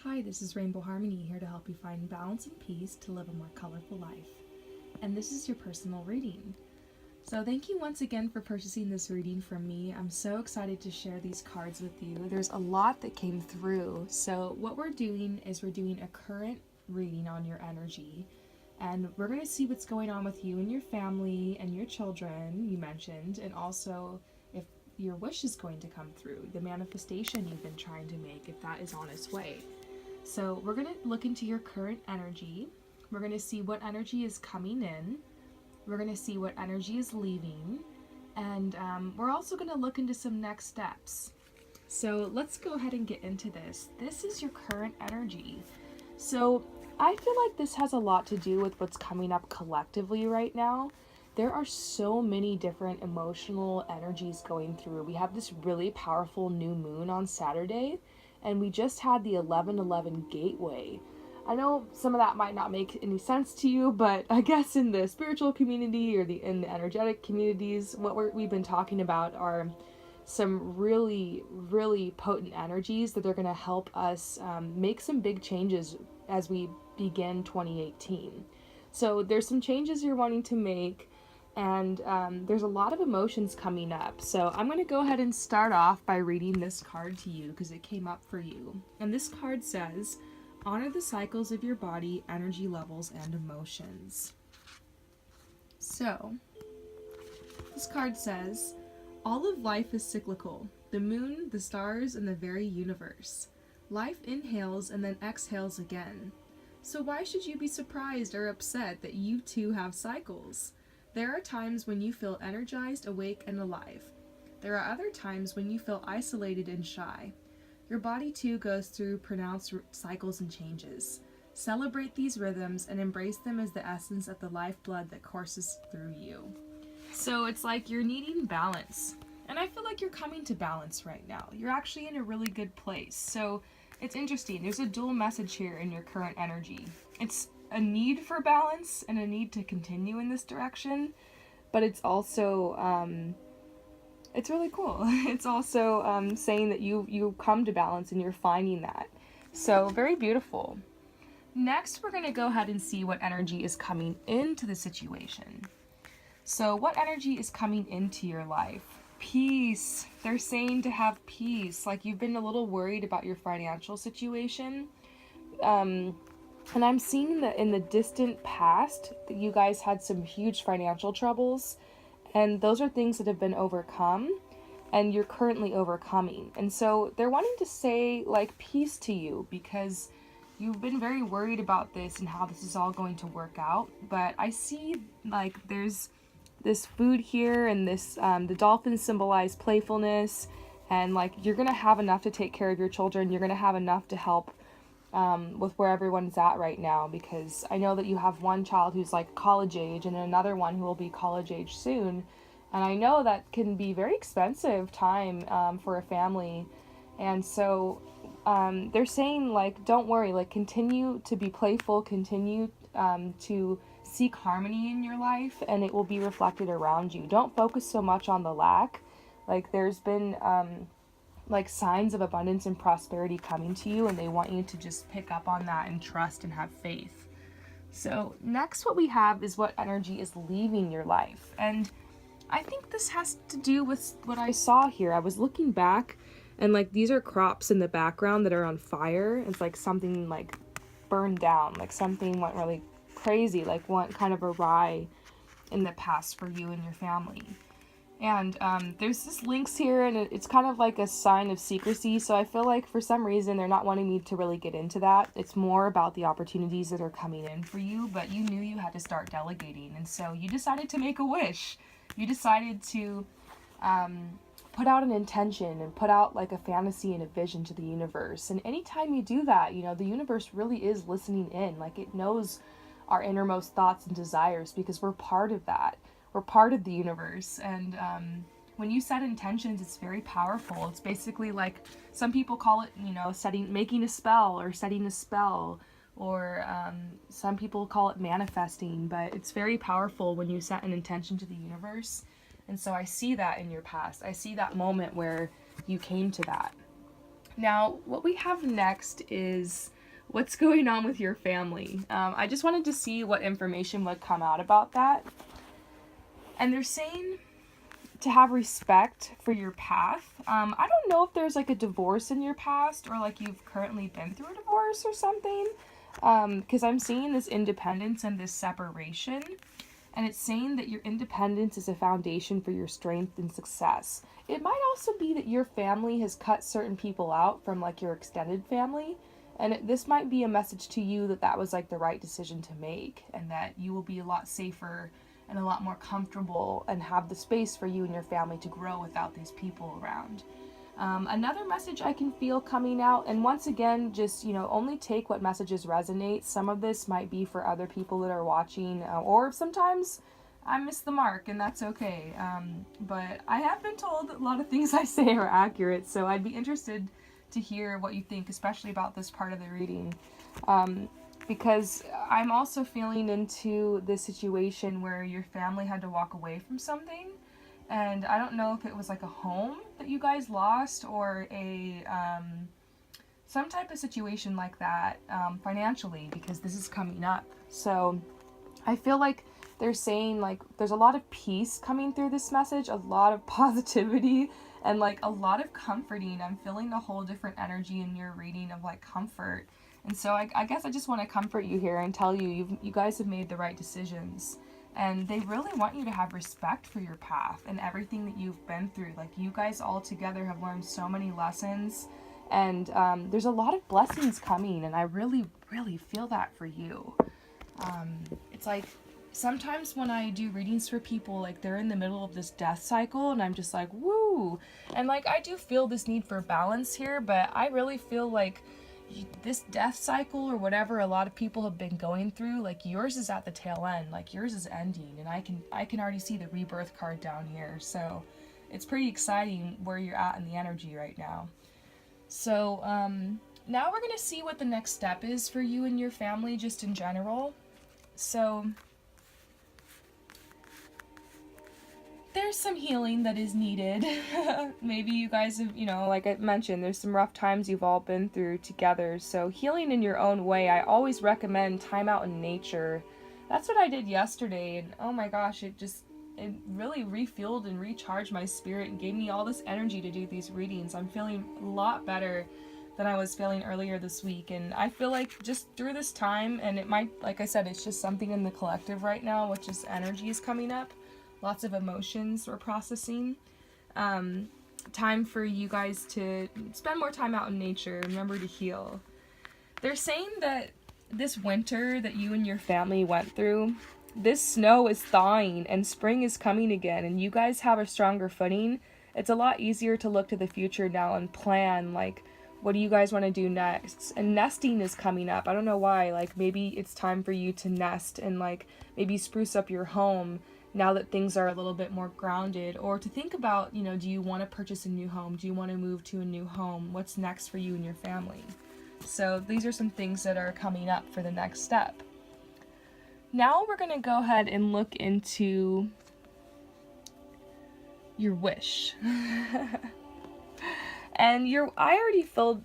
Hi, this is Rainbow Harmony here to help you find balance and peace to live a more colorful life. And this is your personal reading. So thank you once again for purchasing this reading from me. I'm so excited to share these cards with you. There's a lot that came through. So what we're doing is we're doing a current reading on your energy. And we're going to see what's going on with you and your family and your children, you mentioned, and also if your wish is going to come through, the manifestation you've been trying to make, if that is on its way. So we're going to look into your current energy. We're going to see what energy is coming in. We're going to see what energy is leaving. And we're also going to look into some next steps. So let's go ahead and get into this. This is your current energy. So I feel like this has a lot to do with what's coming up collectively right now. There are so many different emotional energies going through. We have this really powerful new moon on Saturday. And we just had the 11:11 gateway. I know some of that might not make any sense to you, but I guess in the spiritual community or in the energetic communities, what we've been talking about are some really, really potent energies that are going to help us make some big changes as we begin 2018. So there's some changes you're wanting to make. And there's a lot of emotions coming up. So I'm going to go ahead and start off by reading this card to you because it came up for you. And this card says, honor the cycles of your body, energy levels, and emotions. So this card says, all of life is cyclical. The moon, the stars, and the very universe. Life inhales and then exhales again. So why should you be surprised or upset that you too have cycles? There are times when you feel energized, awake, and alive. There are other times when you feel isolated and shy. Your body too goes through pronounced cycles and changes. Celebrate these rhythms and embrace them as the essence of the lifeblood that courses through you. So it's like you're needing balance. And I feel like you're coming to balance right now. You're actually in a really good place. So it's interesting. There's a dual message here in your current energy. It's a need for balance and a need to continue in this direction, but it's also it's really cool. It's also saying that you come to balance and you're finding that. So very beautiful. Next, we're going to go ahead and see what energy is coming into the situation. So what energy is coming into your life? Peace. They're saying to have peace. Like you've been a little worried about your financial situation. And I'm seeing that in the distant past that you guys had some huge financial troubles, and those are things that have been overcome and you're currently overcoming. And so they're wanting to say like peace to you because you've been very worried about this and how this is all going to work out. But I see like there's this food here and this the dolphins symbolize playfulness, and like you're gonna have enough to take care of your children. You're gonna have enough to help with where everyone's at right now, because I know that you have one child who's like college age and another one who will be college age soon, and I know that can be very expensive time for a family. And so they're saying like don't worry, like continue to be playful, continue to seek harmony in your life, and it will be reflected around you. Don't focus so much on the lack. Like there's been like signs of abundance and prosperity coming to you, and they want you to just pick up on that and trust and have faith. So next what we have is what energy is leaving your life. And I think this has to do with what I saw here. I was looking back and like these are crops in the background that are on fire. It's like something like burned down, like something went really crazy, like went kind of awry in the past for you and your family. And there's this links here, and it's kind of like a sign of secrecy. So I feel like for some reason they're not wanting me to really get into that. It's more about the opportunities that are coming in for you, but you knew you had to start delegating. And so you decided to make a wish. You decided to put out an intention and put out like a fantasy and a vision to the universe. And anytime you do that, you know, the universe really is listening in. Like it knows our innermost thoughts and desires because we're part of that. We're part of the universe. And when you set intentions, it's very powerful. It's basically like some people call it, you know, making a spell or setting a spell, or some people call it manifesting, but it's very powerful when you set an intention to the universe. And so I see that in your past. I see that moment where you came to that. Now, what we have next is what's going on with your family. I just wanted to see what information would come out about that. And they're saying to have respect for your path. I don't know if there's like a divorce in your past, or like you've currently been through a divorce or something. Because I'm seeing this independence and this separation. And it's saying that your independence is a foundation for your strength and success. It might also be that your family has cut certain people out from like your extended family. And this might be a message to you that that was like the right decision to make, and that you will be a lot safer and a lot more comfortable and have the space for you and your family to grow without these people around. Another message I can feel coming out, and once again, just, only take what messages resonate. Some of this might be for other people that are watching, or sometimes I miss the mark, and that's okay. But I have been told that a lot of things I say are accurate, so I'd be interested to hear what you think, especially about this part of the reading. Because I'm also feeling into this situation where your family had to walk away from something. And I don't know if it was like a home that you guys lost, or a some type of situation like that financially, because this is coming up. So I feel like they're saying like there's a lot of peace coming through this message, a lot of positivity, and like a lot of comforting. I'm feeling a whole different energy in your reading of like comfort. And so I guess I just want to comfort you here and tell you you guys have made the right decisions. And they really want you to have respect for your path and everything that you've been through. Like, you guys all together have learned so many lessons. And there's a lot of blessings coming. And I really, really feel that for you. It's like, sometimes when I do readings for people, like, they're in the middle of this death cycle. And I'm just like, woo. And, like, I do feel this need for balance here. But I really feel like this death cycle or whatever a lot of people have been going through, like, yours is at the tail end, like yours is ending, and I can already see the rebirth card down here. So it's pretty exciting where you're at in the energy right now. So now we're gonna see what the next step is for you and your family, just in general. So there's some healing that is needed. Maybe you guys have, like I mentioned, there's some rough times you've all been through together. So healing in your own way, I always recommend time out in nature. That's what I did yesterday, and oh my gosh, it really refueled and recharged my spirit and gave me all this energy to do these readings. I'm feeling a lot better than I was feeling earlier this week, and I feel like just through this time, and it might, like I said, it's just something in the collective right now, which is energy is coming up. Lots of emotions we're processing. Time for you guys to spend more time out in nature. Remember to heal. They're saying that this winter that you and your family went through, this snow is thawing and spring is coming again, and you guys have a stronger footing. It's a lot easier to look to the future now and plan, like, what do you guys want to do next? And nesting is coming up. I don't know why. Like, maybe it's time for you to nest and, like, maybe spruce up your home now that things are a little bit more grounded, or to think about, do you want to purchase a new home? Do you want to move to a new home? What's next for you and your family? So these are some things that are coming up for the next step. Now we're going to go ahead and look into your wish. And I already filled,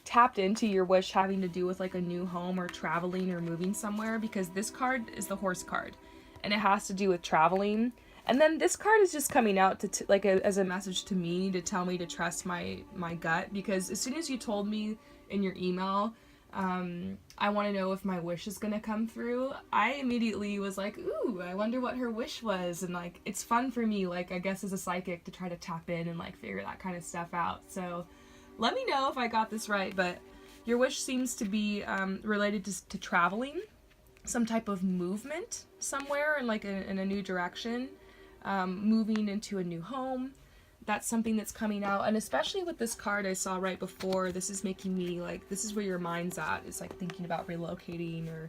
tapped into your wish having to do with like a new home or traveling or moving somewhere, because this card is the horse card. And it has to do with traveling. And then this card is just coming out to as a message to me to tell me to trust my gut, because as soon as you told me in your email, I want to know if my wish is going to come through, I immediately was like, ooh, I wonder what her wish was. And like, it's fun for me, like, I guess as a psychic, to try to tap in and like figure that kind of stuff out. So let me know if I got this right, but your wish seems to be related to traveling. Some type of movement somewhere in like in a new direction, moving into a new home. That's something that's coming out. And especially with this card I saw right before, this is making me like, this is where your mind's at. It's like thinking about relocating or,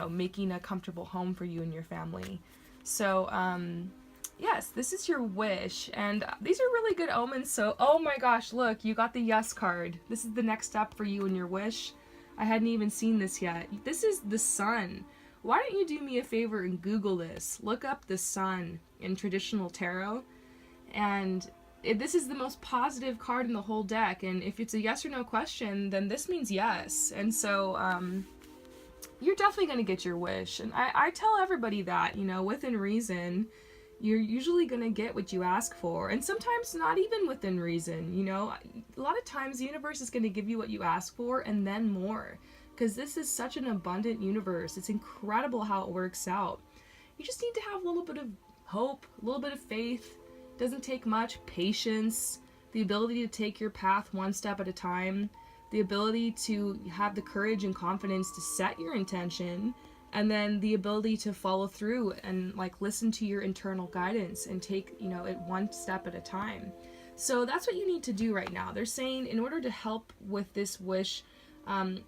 making a comfortable home for you and your family. So, yes, this is your wish. And these are really good omens. So, oh my gosh, look, you got the yes card. This is the next step for you and your wish. I hadn't even seen this yet. This is the sun. Why don't you do me a favor and Google this? Look up the sun in traditional tarot. And this is the most positive card in the whole deck, and if it's a yes or no question, then this means yes. And so you're definitely going to get your wish. And I tell everybody that, you know, within reason, you're usually going to get what you ask for. And sometimes not even within reason, you know. A lot of times the universe is going to give you what you ask for and then more, because this is such an abundant universe. It's incredible how it works out. You just need to have a little bit of hope, a little bit of faith. Doesn't take much. Patience, the ability to take your path one step at a time, the ability to have the courage and confidence to set your intention, and then the ability to follow through and like listen to your internal guidance and take, you know, it one step at a time. So that's what you need to do right now. They're saying in order to help with this wish,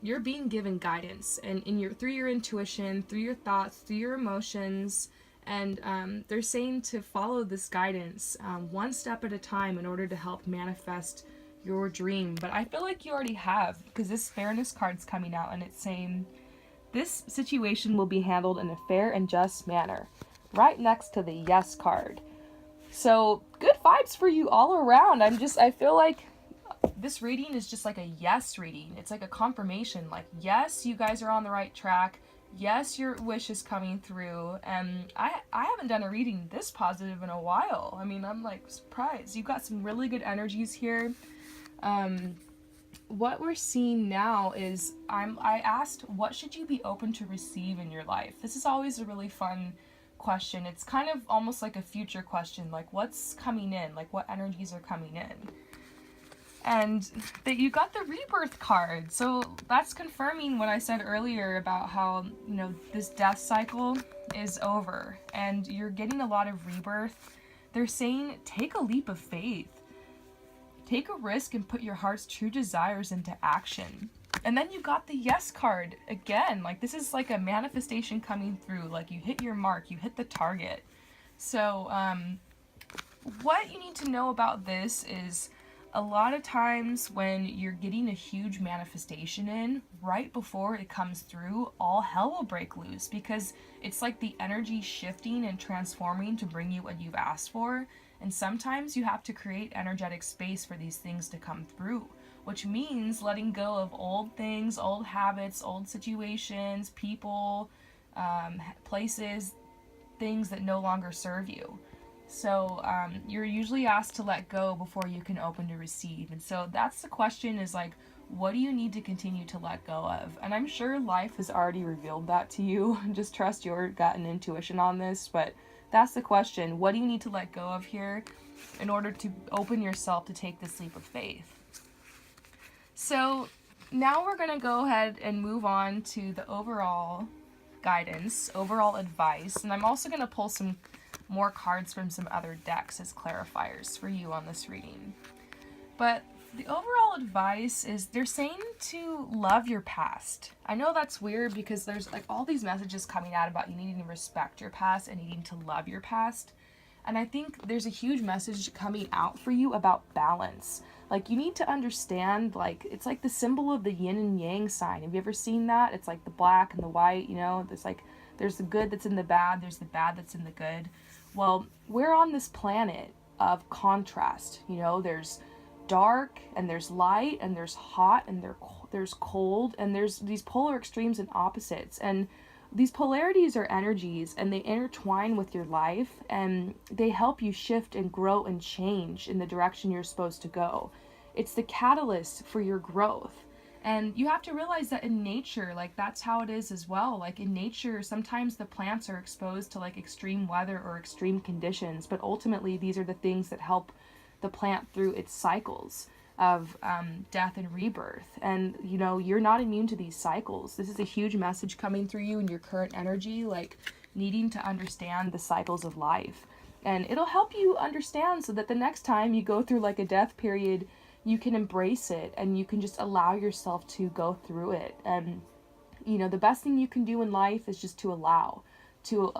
you're being given guidance, and through your intuition, through your thoughts, through your emotions. And they're saying to follow this guidance one step at a time in order to help manifest your dream. But I feel like you already have, because this fairness card's coming out and it's saying this situation will be handled in a fair and just manner, right next to the yes card. So good vibes for you all around. I feel like this reading is just like a yes reading. It's like a confirmation, like, yes, you guys are on the right track. Yes, your wish is coming through. And I haven't done a reading this positive in a while. I mean, I'm like surprised. You've got some really good energies here. What we're seeing now is I asked, what should you be open to receive in your life? This is always a really fun question. It's kind of almost like a future question, like what's coming in, like what energies are coming in. And that you got the Rebirth card. So that's confirming what I said earlier about how, you know, this death cycle is over and you're getting a lot of rebirth. They're saying take a leap of faith. Take a risk and put your heart's true desires into action. And then you got the yes card again. Like this is like a manifestation coming through. Like you hit your mark, you hit the target. So what you need to know about this is a lot of times when you're getting a huge manifestation in, right before it comes through, all hell will break loose, because it's like the energy shifting and transforming to bring you what you've asked for. And sometimes you have to create energetic space for these things to come through, which means letting go of old things, old habits, old situations, people, places, things that no longer serve you. So you're usually asked to let go before you can open to receive. And so that's the question, is like, what do you need to continue to let go of? And I'm sure life has already revealed that to you. Just trust your gut and intuition on this. But that's the question. What do you need to let go of here in order to open yourself to take this leap of faith? So now we're going to go ahead and move on to the overall guidance, overall advice. And I'm also going to pull some more cards from some other decks as clarifiers for you on this reading. But the overall advice is they're saying to love your past. I know that's weird because there's like all these messages coming out about you needing to respect your past and needing to love your past. And I think there's a huge message coming out for you about balance. Like you need to understand, like it's like the symbol of the yin and yang sign. Have you ever seen that? It's like the black and the white, you know, there's the good that's in the bad, there's the bad that's in the good. Well, we're on this planet of contrast, you know, there's dark and there's light and there's hot and there's cold, and there's these polar extremes and opposites, and these polarities are energies and they intertwine with your life and they help you shift and grow and change in the direction you're supposed to go. It's the catalyst for your growth. And you have to realize that in nature, like that's how it is as well. Like in nature, sometimes the plants are exposed to like extreme weather or extreme conditions, but ultimately these are the things that help the plant through its cycles of death and rebirth. And you know, you're not immune to these cycles. This is a huge message coming through you in your current energy, like needing to understand the cycles of life. And it'll help you understand so that the next time you go through like a death period, you can embrace it and you can just allow yourself to go through it. And you know, the best thing you can do in life is just to allow, to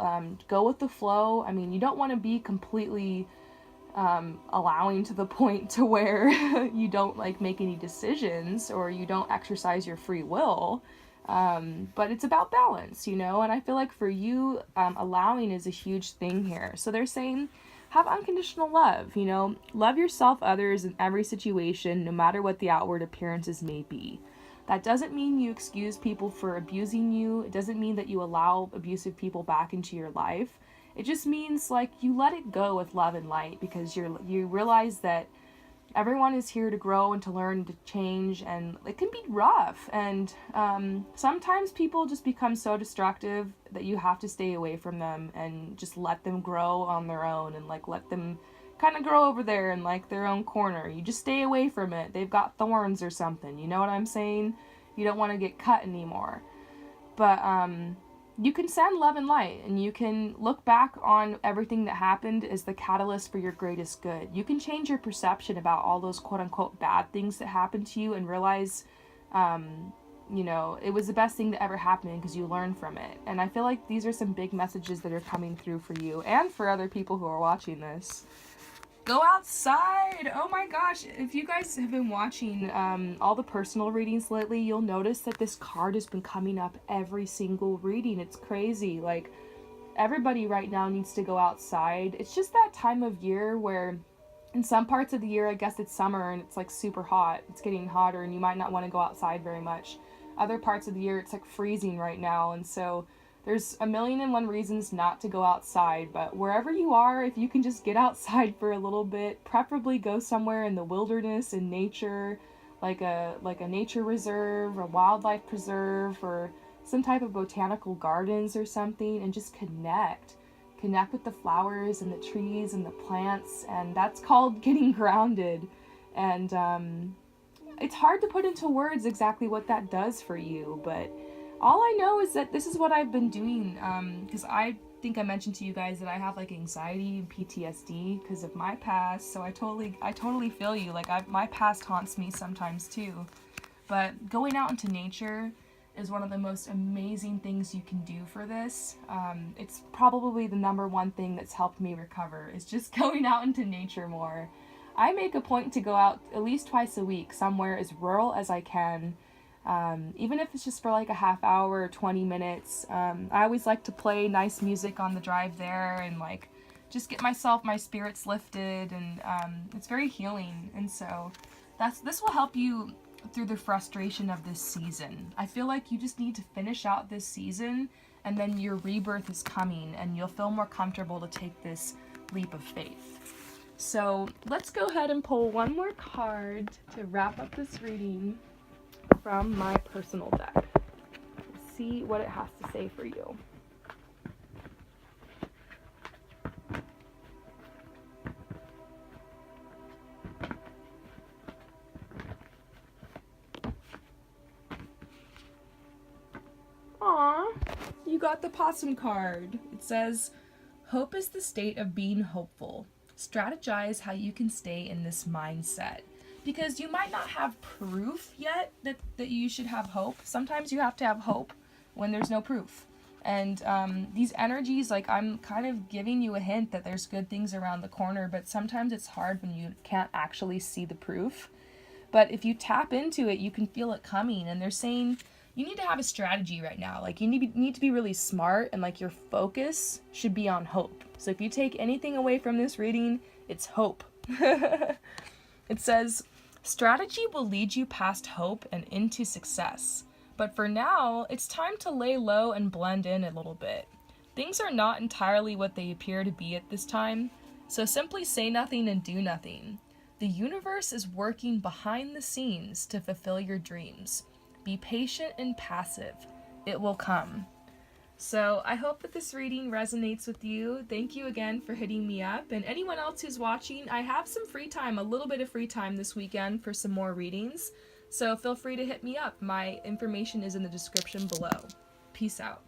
go with the flow. I mean, you don't want to be completely allowing to the point to where you don't like make any decisions or you don't exercise your free will. But it's about balance, you know, and I feel like for you, allowing is a huge thing here. So they're saying have unconditional love, love yourself, others, in every situation, no matter what the outward appearances may be. That doesn't mean you excuse people for abusing you. It doesn't mean that you allow abusive people back into your life. It just means like you let it go with love and light, because you realize that everyone is here to grow and to learn and to change, and it can be rough. And sometimes people just become so destructive that you have to stay away from them and just let them grow on their own, and like let them kind of grow over there in like their own corner. You just stay away from it. They've got thorns or something. You know what I'm saying? You don't want to get cut anymore. But you can send love and light, and you can look back on everything that happened as the catalyst for your greatest good. You can change your perception about all those quote-unquote bad things that happened to you and realize, it was the best thing that ever happened because you learned from it. And I feel like these are some big messages that are coming through for you and for other people who are watching this. Go outside! Oh my gosh, if you guys have been watching all the personal readings lately, you'll notice that this card has been coming up every single reading. It's crazy. Like, everybody right now needs to go outside. It's just that time of year where in some parts of the year, I guess it's summer and it's like super hot. It's getting hotter and you might not want to go outside very much. Other parts of the year, it's like freezing right now, and so there's 1,000,001 reasons not to go outside, but wherever you are, if you can just get outside for a little bit, preferably go somewhere in the wilderness, in nature, like a nature reserve, or wildlife preserve, or some type of botanical gardens or something, and just connect with the flowers and the trees and the plants, and that's called getting grounded. And it's hard to put into words exactly what that does for you, but all I know is that this is what I've been doing, because I think I mentioned to you guys that I have like anxiety and PTSD because of my past, so I totally feel you. Like, my past haunts me sometimes too. But going out into nature is one of the most amazing things you can do for this. It's probably the number one thing that's helped me recover, is just going out into nature more. I make a point to go out at least twice a week, somewhere as rural as I can. Even if it's just for like a half hour or 20 minutes. I always like to play nice music on the drive there and like just get my spirits lifted, and it's very healing. And so this will help you through the frustration of this season. I feel like you just need to finish out this season, and then your rebirth is coming and you'll feel more comfortable to take this leap of faith. So let's go ahead and pull one more card to wrap up this reading from my personal deck. See what it has to say for you. Aww, you got the possum card. It says, hope is the state of being hopeful. Strategize how you can stay in this mindset. Because you might not have proof yet that you should have hope. Sometimes you have to have hope when there's no proof. And these energies, like, I'm kind of giving you a hint that there's good things around the corner, but sometimes it's hard when you can't actually see the proof. But if you tap into it, you can feel it coming. And they're saying you need to have a strategy right now. Like, you need to be really smart, and like your focus should be on hope. So if you take anything away from this reading, it's hope. It says, strategy will lead you past hope and into success. But for now, it's time to lay low and blend in a little bit. Things are not entirely what they appear to be at this time, so simply say nothing and do nothing. The universe is working behind the scenes to fulfill your dreams. Be patient and passive. It will come. So I hope that this reading resonates with you. Thank you again for hitting me up. And anyone else who's watching, I have some free time, a little bit of free time this weekend for some more readings. So feel free to hit me up. My information is in the description below. Peace out.